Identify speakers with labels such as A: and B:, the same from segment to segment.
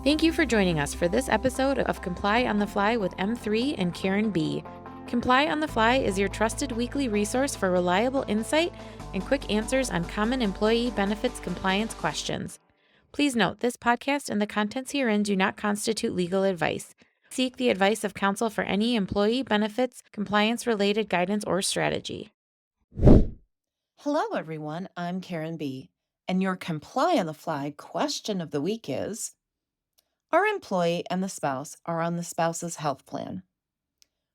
A: Thank you for joining us for this episode of Comply on the Fly with M3 and Karen B. Comply on the Fly is your trusted weekly resource for reliable insight and quick answers on common employee benefits compliance questions. Please note, this podcast and the contents herein do not constitute legal advice. Seek the advice of counsel for any employee benefits compliance-related guidance or strategy.
B: Hello, everyone. I'm Karen B. And your Comply on the Fly question of the week is, our employee and the spouse are on the spouse's health plan.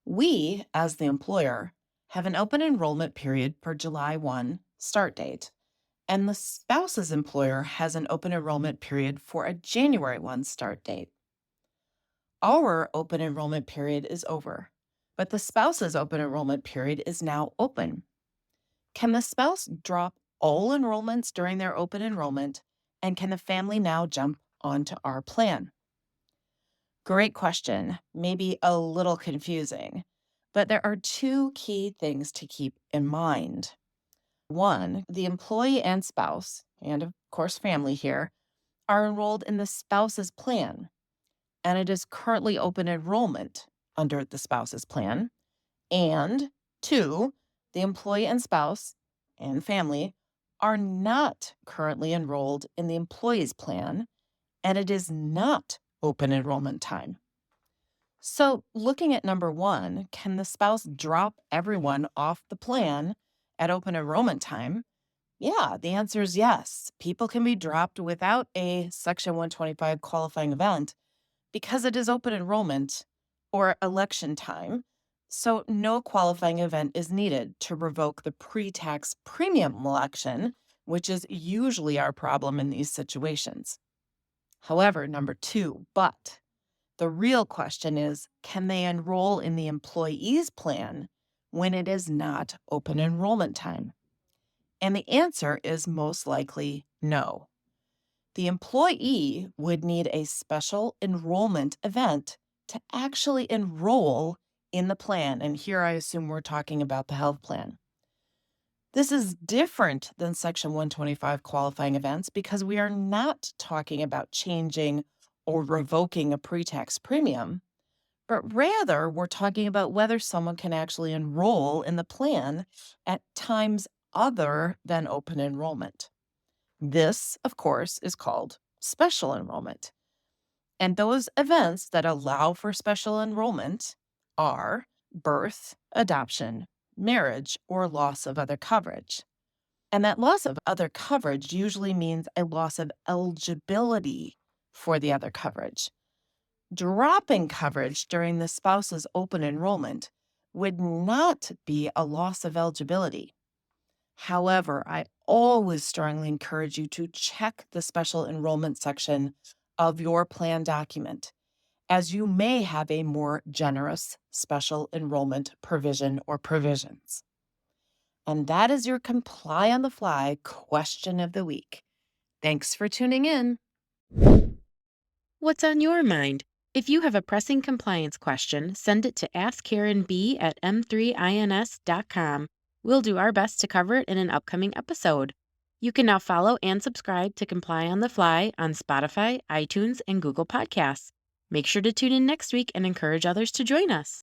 B: We, as the employer, have an open enrollment period for July 1 start date, and the spouse's employer has an open enrollment period for a January 1 start date. Our open enrollment period is over, but the spouse's open enrollment period is now open. Can the spouse drop all enrollments during their open enrollment, and can the family now jump onto our plan? Great question. Maybe a little confusing, but there are two key things to keep in mind. One, the employee and spouse, and of course family here, are enrolled in the spouse's plan, and it is currently open enrollment under the spouse's plan. And two, the employee and spouse and family are not currently enrolled in the employee's plan, and it is not open enrollment time. So, looking at number one, can the spouse drop everyone off the plan at open enrollment time? Yeah, the answer is yes. People can be dropped without a Section 125 qualifying event because it is open enrollment or election time. So, no qualifying event is needed to revoke the pre-tax premium election, which is usually our problem in these situations. However, number two, but the real question is, can they enroll in the employee's plan when it is not open enrollment time? And the answer is most likely no. The employee would need a special enrollment event to actually enroll in the plan. And here I assume we're talking about the health plan. This is different than Section 125 qualifying events because we are not talking about changing or revoking a pre-tax premium, but rather we're talking about whether someone can actually enroll in the plan at times other than open enrollment. This, of course, is called special enrollment. And those events that allow for special enrollment are birth, adoption, marriage, or loss of other coverage. And that loss of other coverage usually means a loss of eligibility for the other coverage. Dropping coverage during the spouse's open enrollment would not be a loss of eligibility. However, I always strongly encourage you to check the special enrollment section of your plan document, as you may have a more generous special enrollment provision or provisions. And that is your Comply on the Fly question of the week. Thanks for tuning in.
A: What's on your mind? If you have a pressing compliance question, send it to askkarenb@m3ins.com. We'll do our best to cover it in an upcoming episode. You can now follow and subscribe to Comply on the Fly on Spotify, iTunes, and Google Podcasts. Make sure to tune in next week and encourage others to join us.